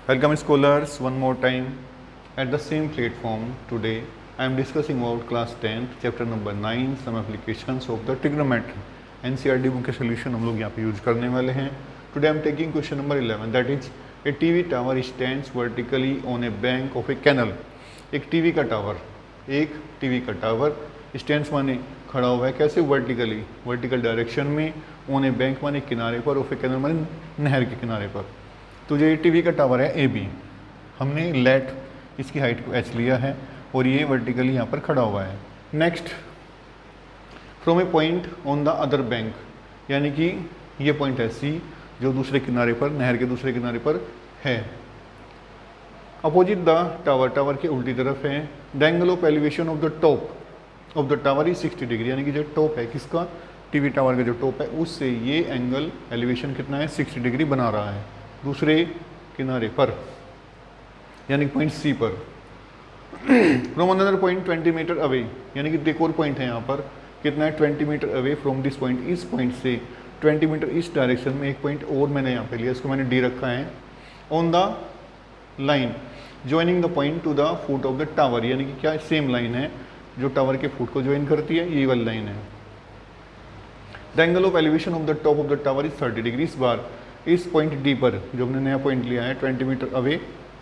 Welcome scholars one more time at the same platform. Today I am discussing about class 10th chapter number 9 some applications of the trigonometry. NCERT book के solution हम लोग यहाँ पे use करने वाले हैं. Today I am taking question number 11 that is a TV tower stands vertically on a bank of a canal. एक TV का टावर स्टैंड्स माने खड़ा हुआ है कैसे वर्टिकली वर्टिकल डायरेक्शन में ऑन ए बैंक माने किनारे पर ऑफ ए कैनल माने नहर के किनारे पर. तो जो ये टीवी का टावर है ए बी हमने लेट इसकी हाइट को एच लिया है और ये वर्टिकली यहाँ पर खड़ा हुआ है. Next from A point on the other bank यानी कि ये पॉइंट है सी जो दूसरे किनारे पर नहर के दूसरे किनारे पर है. अपोजिट द टावर के उल्टी तरफ है. The angle of elevation of the top of the tower is 60 degree यानी कि जो टॉप है किसका टीवी टावर का जो टॉप है उससे ये एंगल एलिवेशन कितना है 60 डिग्री बना रहा है दूसरे किनारे पर यानी पॉइंट सी पर. From another point 20 metre away यानी कि एक और पॉइंट है यहाँ पर कितना है 20 metre away from this point इस पॉइंट से 20 मीटर इस डायरेक्शन में एक पॉइंट और मैंने यहाँ पे लिया इसको मैंने डी रखा है. On the line joining the point two the foot of the tower यानी कि क्या सेम लाइन है जो टावर के फुट को ज्वाइन करती है ये वाली लाइन है. The angle of elevation of the top of the tower is 30 degree. इस बार इस पॉइंट डी पर जो हमने नया पॉइंट लिया है 20 मीटर अवे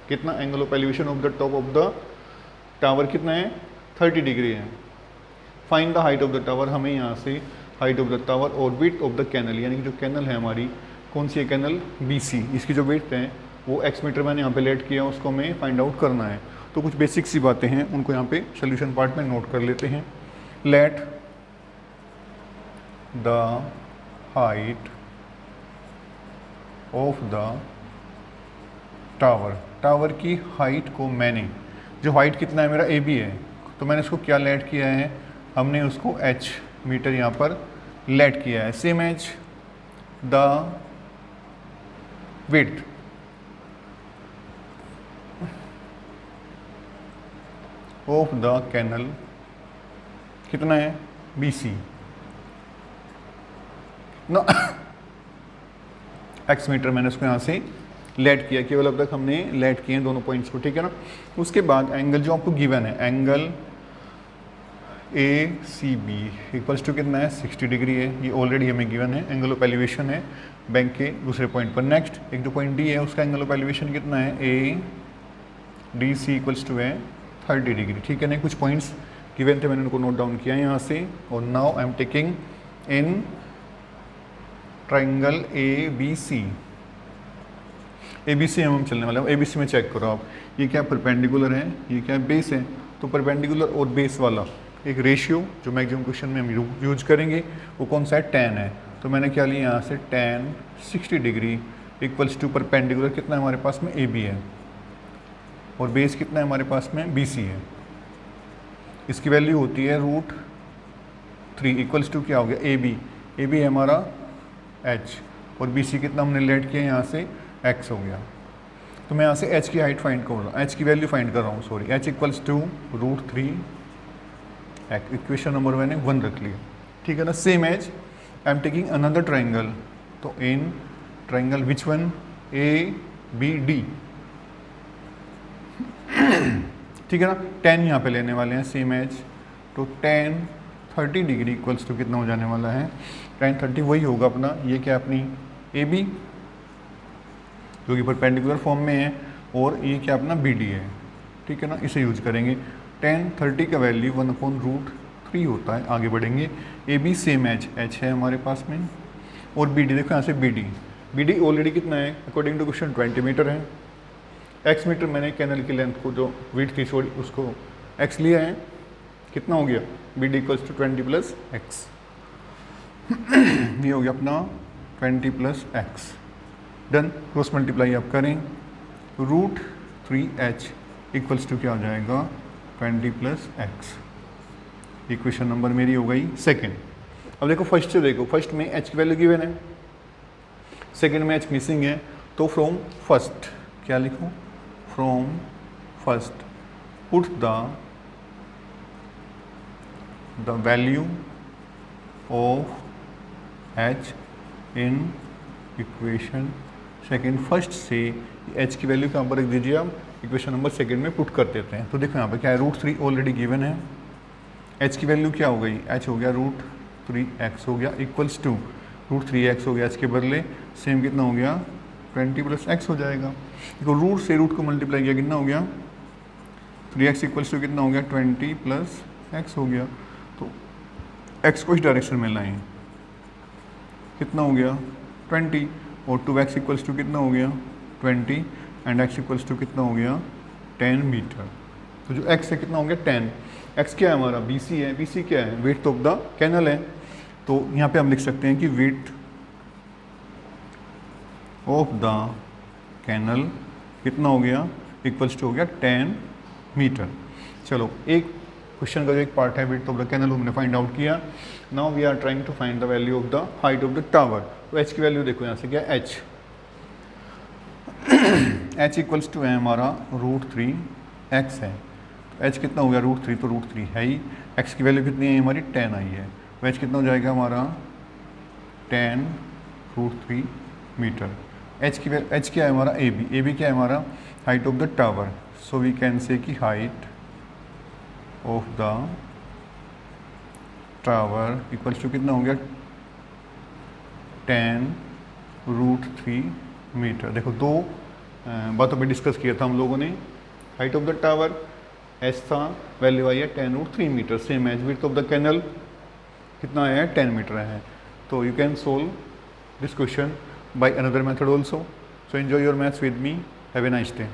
कितना angle of elevation of the top of the tower कितना है 30 डिग्री है. Find the height of the tower हमें यहाँ से हाइट ऑफ द टावर और विड्थ ऑफ द कैनल यानी कि जो कैनल है हमारी कौन सी है कैनल BC इसकी जो विड्थ है वो x मीटर मैंने यहाँ पे लेट किया उसको हमें फाइंड आउट करना है. तो कुछ बेसिक सी बातें हैं उनको यहाँ पे सोल्यूशन पार्ट में नोट कर लेते हैं. Let the height of the tower की हाइट को मैंने जो हाइट कितना है मेरा AB है तो मैंने इसको क्या लेट किया है हमने उसको h मीटर यहाँ पर लेट किया है. Same as the width of the canal कितना है BC ना x मीटर मैंने उसको यहाँ से लेट किया केवल अब तक हमने लेट किए हैं दोनों पॉइंट्स को ठीक है ना. उसके बाद एंगल जो आपको गिवन है एंगल ACB इक्वल्स टू कितना है 60 डिग्री है ये ऑलरेडी हमें गिवन है. एंगल ऑफ एलिवेशन है बैंक के दूसरे पॉइंट पर. नेक्स्ट एक जो पॉइंट D है उसका एंगल ऑफ एलिवेशन कितना है ADC इक्वल्स टू है 30 डिग्री ठीक है ना. कुछ पॉइंट्स गिवन थे मैंने उनको नोट डाउन किया है यहाँ से. और now I am taking in triangle ABC हम चलने वाले हैं. ABC में चेक करो आप ये क्या परपेंडिकुलर है ये क्या बेस है. तो परपेंडिकुलर और बेस वाला एक रेशियो जो मैक्सिमम क्वेश्चन में हम यूज करेंगे वो कौन सा है tan है. तो मैंने क्या लिया यहाँ से tan 60 degree equals to perpendicular कितना है हमारे पास में AB है और बेस कितना है हमारे पास में BC है. इसकी वैल्यू होती है √3 इक्वल्स टू क्या हो गया AB है हमारा H और BC कितना हमने लेट किया यहाँ से x हो गया. तो मैं यहाँ से h की हाइट फाइंड कर रहा हूँ h की वैल्यू फाइंड कर रहा हूँ sorry h equals to √3 equation number मैंने 1 रख लिया ठीक है ना. Same as I am taking another triangle तो in triangle which one ABD ठीक है ना. tan यहाँ पे लेने वाले हैं सेम एज तो tan 30 डिग्री इक्वल्स टू कितना हो जाने वाला है tan 30 वही होगा अपना ये क्या अपनी AB जो कि परपेंडिकुलर फॉर्म में है और ये क्या अपना BD है ठीक है ना. इसे यूज करेंगे. tan 30 का वैल्यू 1/√3 होता है. आगे बढ़ेंगे AB सेम एज H है हमारे पास में और BD देखो यहाँ से BD ऑलरेडी कितना है अकॉर्डिंग टू क्वेश्चन 20 मीटर है. x मीटर मैंने कैनल की लेंथ को जो विड्थ थी सॉरी उसको x लिया है कितना हो गया BD इक्वल्स टू 20 + x ये हो गया अपना 20 + x. डन. क्रॉस मल्टीप्लाई आप करें √3h इक्वल्स टू क्या हो जाएगा 20 + x. इक्वेशन नंबर मेरी हो गई सेकेंड. अब देखो फर्स्ट से देखो फर्स्ट में h की वैल्यू गिवन है सेकेंड में h मिसिंग है तो फ्रॉम फर्स्ट क्या लिखूं from first put the value of h in equation second first से एच की वैल्यू कहाँ पर रख दीजिए आप, इक्वेशन नंबर सेकेंड में पुट कर देते हैं। तो देखो यहाँ पे क्या है, √3 ऑलरेडी गिवन है, एच की वैल्यू क्या हो गई, एच हो गया √3x हो गया इक्वल्स टू √3x हो गया, एच के बदले सेम कितना हो गया 20 + x हो जाएगा। देखो रूट से रूट को मल्टीप्लाई किया कितना हो गया 3x इक्वल्स टू कितना हो गया 20 + x हो गया। तो x को इस डायरेक्शन में लाएं, कितना हो गया 20 और 2x इक्वल्स टू कितना हो गया 20 एंड x इक्वल्स टू कितना हो गया 10 मीटर। तो जो x है कितना हो गया 10, x क्या है हमारा BC है, BC क्या है विड्थ ऑफ द कैनल है। तो यहाँ पे हम लिख सकते हैं कि विड्थ ऑफ द कैनल कितना हो गया इक्वल्स टू हो गया 10 मीटर। चलो एक क्वेश्चन का जो एक पार्ट है विड्थ ऑफ द कैनल हमने फाइंड आउट किया। Now we are trying to find the value of the height of the tower. तो h की वैल्यू देखो यहाँ से क्या h h इक्वल्स टू है हमारा √3x है, तो h कितना हो गया √3, तो √3 है ही, x की वैल्यू कितनी है हमारी 10 आई है, तो h कितना हो जाएगा हमारा 10 √3 मीटर। h क्या है हमारा AB क्या है हमारा height of the tower. So we can say कि height of the tower equals to कितना हो गया 10 √3 मीटर। देखो दो बातों पे डिस्कस किया था हम लोगों ने, height of the tower H था, वैल्यू आई है 10 √3 metre, same as width of the canal कितना आया है 10 मीटर है। तो you can solve this question by another method also. So enjoy your maths with me, have a nice day.